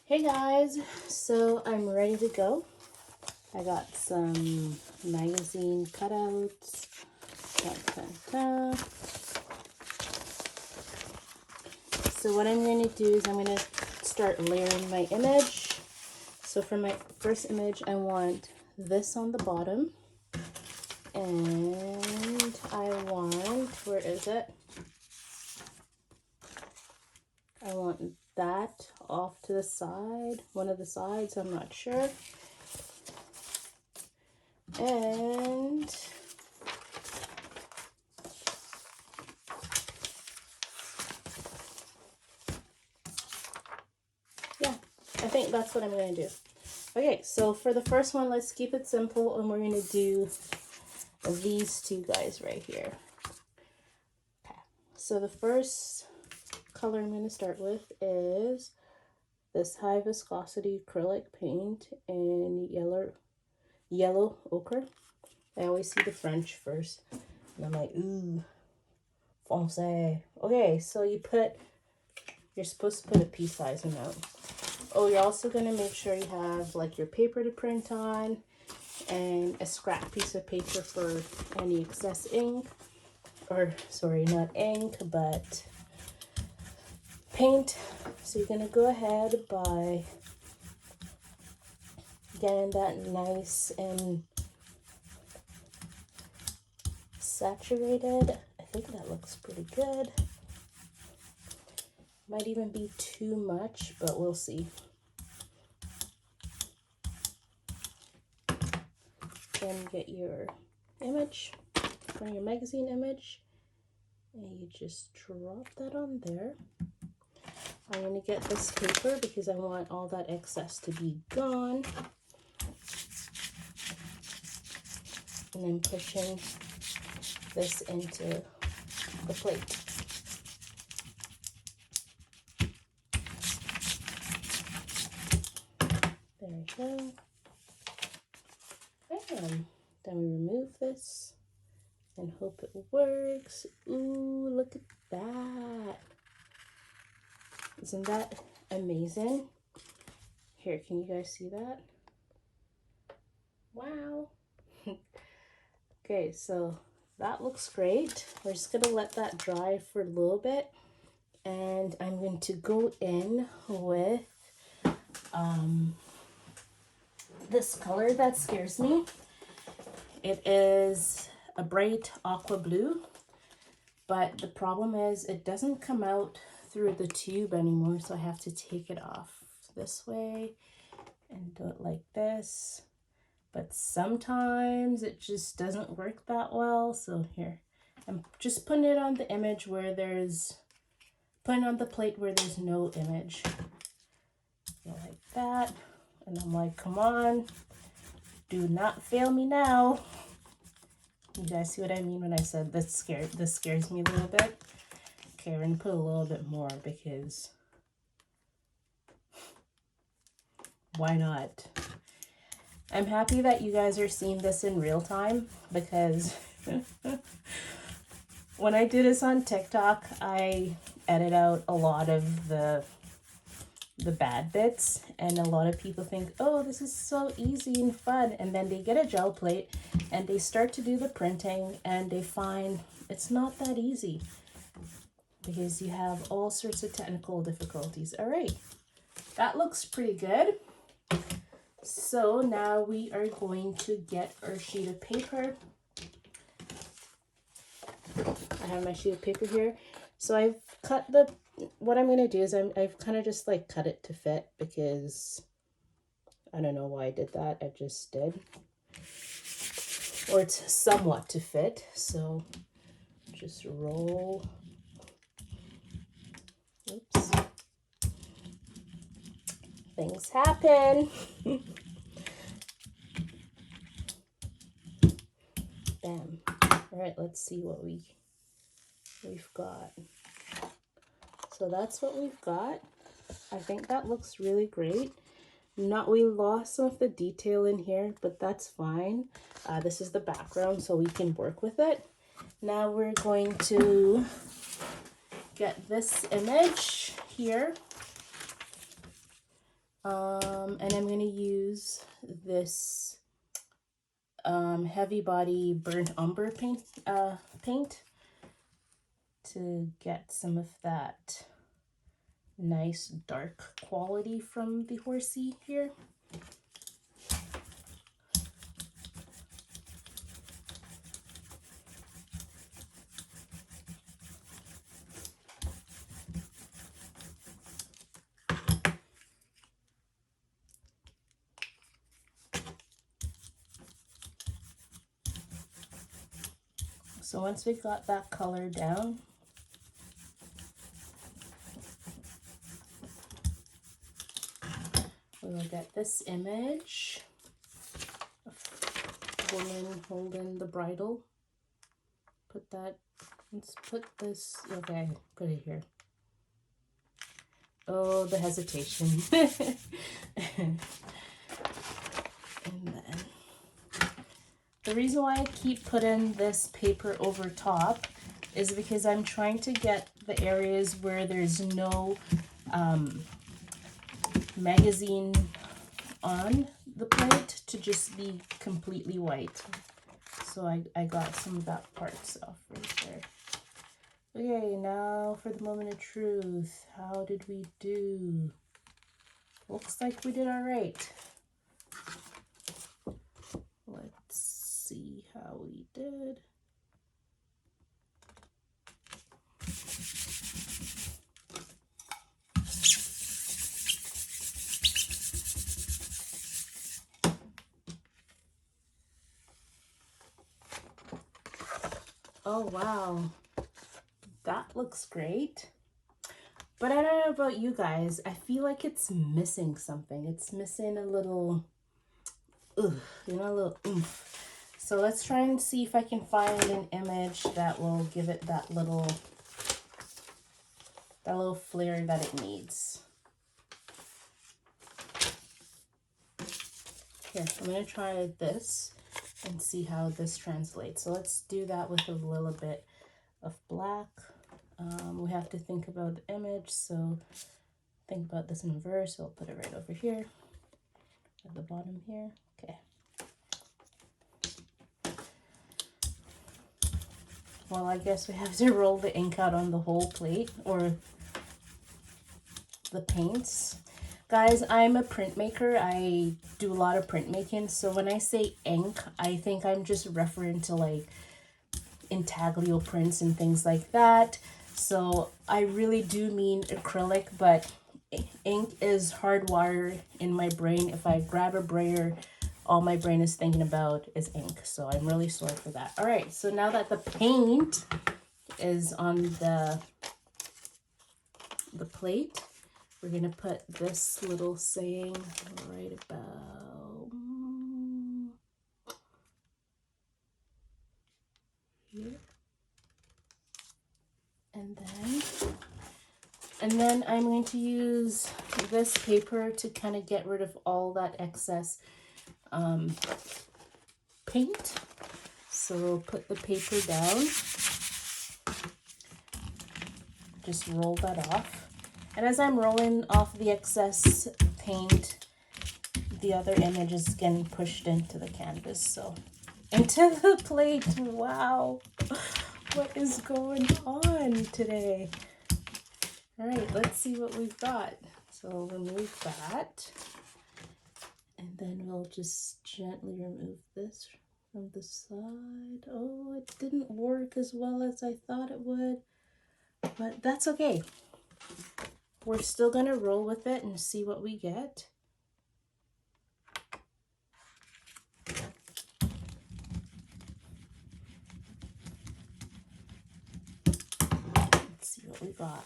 Hey guys, so I'm ready to go. I got some magazine cutouts. So what I'm going to do is I'm going to start layering my image. So for my first image, I want this on the bottom. And I want, where is it? I want that off to the side, one of the sides, I'm not sure. And yeah, I think that's what I'm going to do. Okay, so for the first one, let's keep it simple, and we're going to do these two guys right here. Okay, so the first color I'm going to start with is this high viscosity acrylic paint in yellow ochre. I always see the French first, and I'm like, ooh, français. Okay, so you're supposed to put a pea size amount. Oh, you're also going to make sure you have like your paper to print on and a scrap piece of paper for any excess ink, or sorry, not ink, but paint. So you're going to go ahead by getting that nice and saturated. I think that looks pretty good. Might even be too much, but we'll see. Then get your image from your magazine image, and you just drop that on there. I'm going to get this paper because I want all that excess to be gone. And then pushing this into the plate. There we go. And then we remove this and hope it works. Ooh, look at that. Isn't that amazing? Here, can you guys see that? Wow. Okay, so that looks great. We're just gonna let that dry for a little bit, and I'm going to go in with this color that scares me. It is a bright aqua blue, but the problem is it doesn't come out through the tube anymore, so I have to take it off this way and do it like this. But sometimes it just doesn't work that well. So here, I'm just putting it on the image where putting on the plate where there's no image. Go like that. And I'm like, come on, do not fail me now. You guys see what I mean when I said this scares me a little bit? Okay, we're gonna put a little bit more because why not? I'm happy that you guys are seeing this in real time, because when I do this on TikTok, I edit out a lot of the bad bits, and a lot of people think, oh, this is so easy and fun, and then they get a gel plate and they start to do the printing and they find it's not that easy because you have all sorts of technical difficulties. All right, that looks pretty good. So now we are going to get our sheet of paper. I have my sheet of paper here. So I've cut what I'm going to do is I've kind of just like cut it to fit, because I don't know why I did that. I just did. Or it's somewhat to fit. So just roll. Oops. Things happen. Bam. All right, let's see what we've got. So that's what we've got. I think that looks really great. We lost some of the detail in here, but that's fine. This is the background, so we can work with it. Now we're going to get this image here. And I'm going to use this heavy body burnt umber paint to get some of that nice dark quality from the horsey here. So once we got that color down, we'll get this image of a woman holding the bridle. Put that, let's put this, okay, put it here. Oh, the hesitation. And then the reason why I keep putting this paper over top is because I'm trying to get the areas where there's no magazine on the plate to just be completely white. So I got some of that parts off right there. Okay, now for the moment of truth. How did we do? Looks like we did all right. Let's see how we did. Oh, wow. That looks great. But I don't know about you guys. I feel like it's missing something. It's missing a little, a little oomph. So let's try and see if I can find an image that will give it that little flair that it needs. Here, I'm going to try this and see how this translates. So let's do that with a little bit of black. We have to think about the image, so think about this in reverse. So I'll put it right over here at the bottom here. Okay. Well, I guess we have to roll the ink out on the whole plate, or the paints. Guys, I'm a printmaker. I do a lot of printmaking, so when I say ink, I think I'm just referring to like intaglio prints and things like that. So I really do mean acrylic, but ink is hardwired in my brain. If I grab a Breyer, all my brain is thinking about is ink. So I'm really sorry for that. All right, so now that the paint is on the plate, we're gonna put this little saying right about here. And then I'm going to use this paper to kind of get rid of all that excess paint. So put the paper down, just roll that off. And as I'm rolling off the excess paint, the other image is getting pushed into the canvas, so into the plate. Wow, what is going on today? All right, let's see what we've got. So remove that, and then we'll just gently remove this from the side. Oh, it didn't work as well as I thought it would, but that's okay. We're still gonna roll with it and see what we get. Let's see what we got.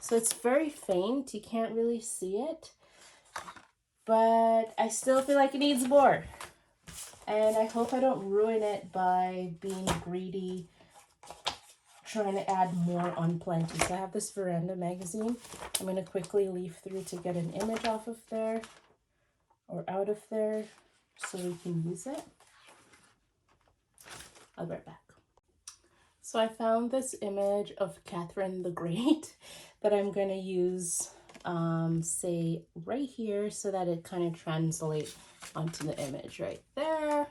So it's very faint, you can't really see it, but I still feel like it needs more. And I hope I don't ruin it by being greedy, trying to add more on plenty. So I have this Veranda magazine. I'm going to quickly leaf through to get an image off of there or out of there so we can use it. I'll be right back. So I found this image of Catherine the Great that I'm going to use say right here so that it kind of translates onto the image right there.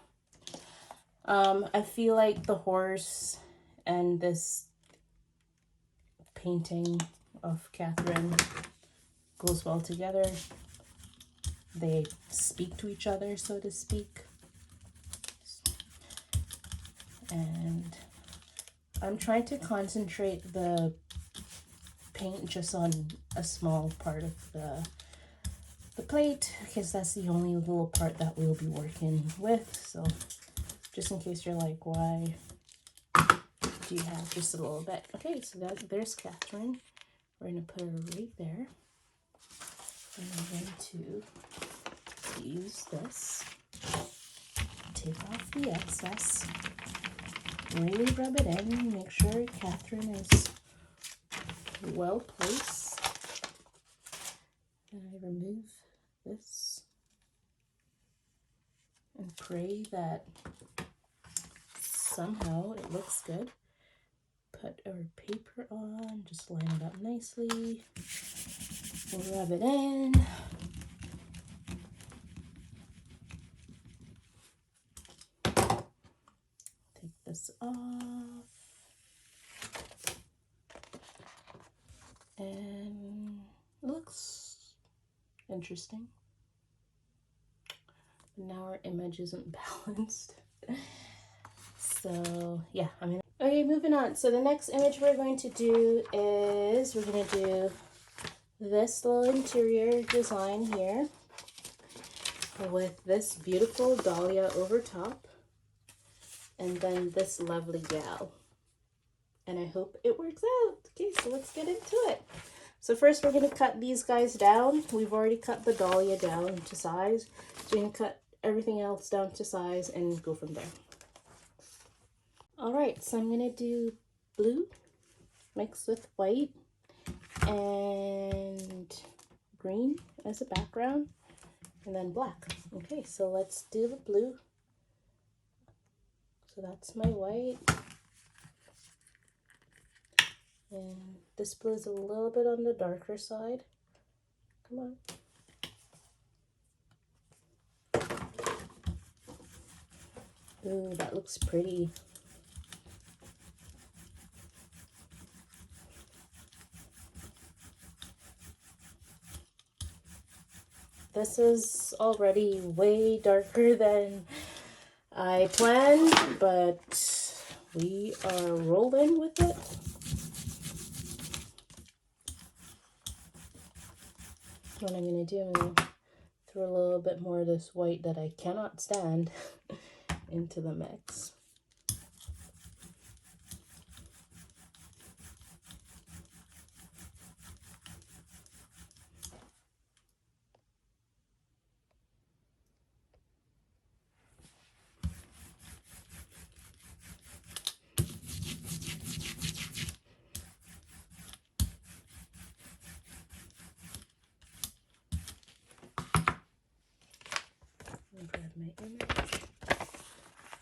I feel like the horse and this painting of Catherine goes well together. They speak to each other, so to speak. And I'm trying to concentrate the paint just on a small part of the plate, because that's the only little part that we'll be working with. So just in case you're like, why do you have just a little bit? Okay, so there's Catherine. We're going to put her right there. And I'm going to use this, take off the excess, really rub it in, make sure Catherine is well placed. And I remove this and pray that somehow it looks good. Put our paper on, just line it up nicely, rub it in. Take this off. And it looks interesting. But now our image isn't balanced. So yeah, okay, moving on. So the next image we're going to do is we're going to do this little interior design here with this beautiful dahlia over top, and then this lovely gal. And I hope it works out. Okay, so let's get into it. So first we're going to cut these guys down. We've already cut the dahlia down to size. So we're going to cut everything else down to size and go from there. Alright, so I'm going to do blue mixed with white and green as a background, and then black. Okay, so let's do the blue. So that's my white. And this blue is a little bit on the darker side. Come on. Ooh, that looks pretty. This is already way darker than I planned, but we are rolling with it. What I'm going to do, I'm going to throw a little bit more of this white that I cannot stand into the mix. Grab my image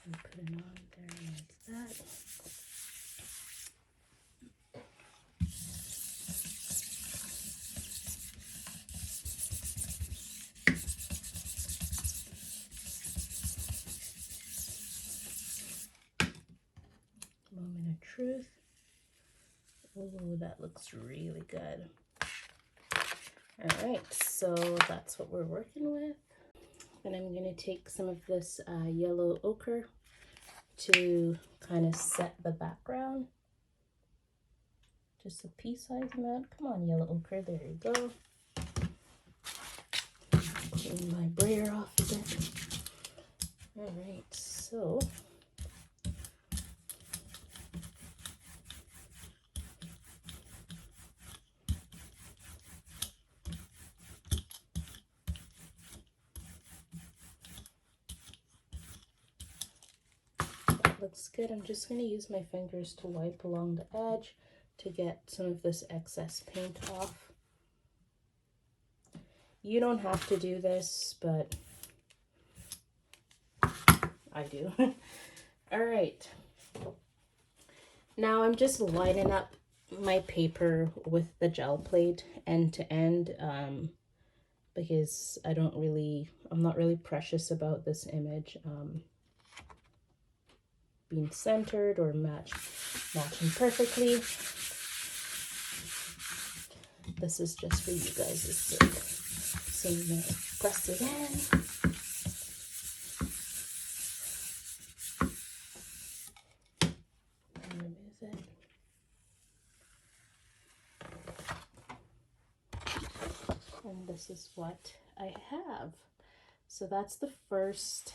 and put it on there like that. Moment of truth. Oh, that looks really good. All right, so that's what we're working with. And I'm going to take some of this yellow ochre to kind of set the background. Just a pea-sized amount. Come on, yellow ochre. There you go. Clean my brayer off a bit. All right, so looks good. I'm just going to use my fingers to wipe along the edge to get some of this excess paint off. You don't have to do this, but I do. All right. Now I'm just lining up my paper with the gel plate end to end, because I'm not really precious about this image being centered or matching perfectly. This is just for you guys' sake. So I'm gonna press it in. Remove it. And this is what I have. So that's the first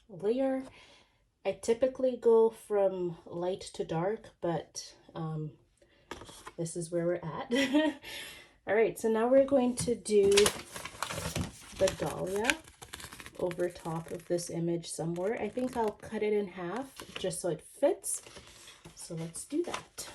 layer. I typically go from light to dark, but this is where we're at. All right, so now we're going to do the dahlia over top of this image somewhere. I think I'll cut it in half just so it fits. So let's do that.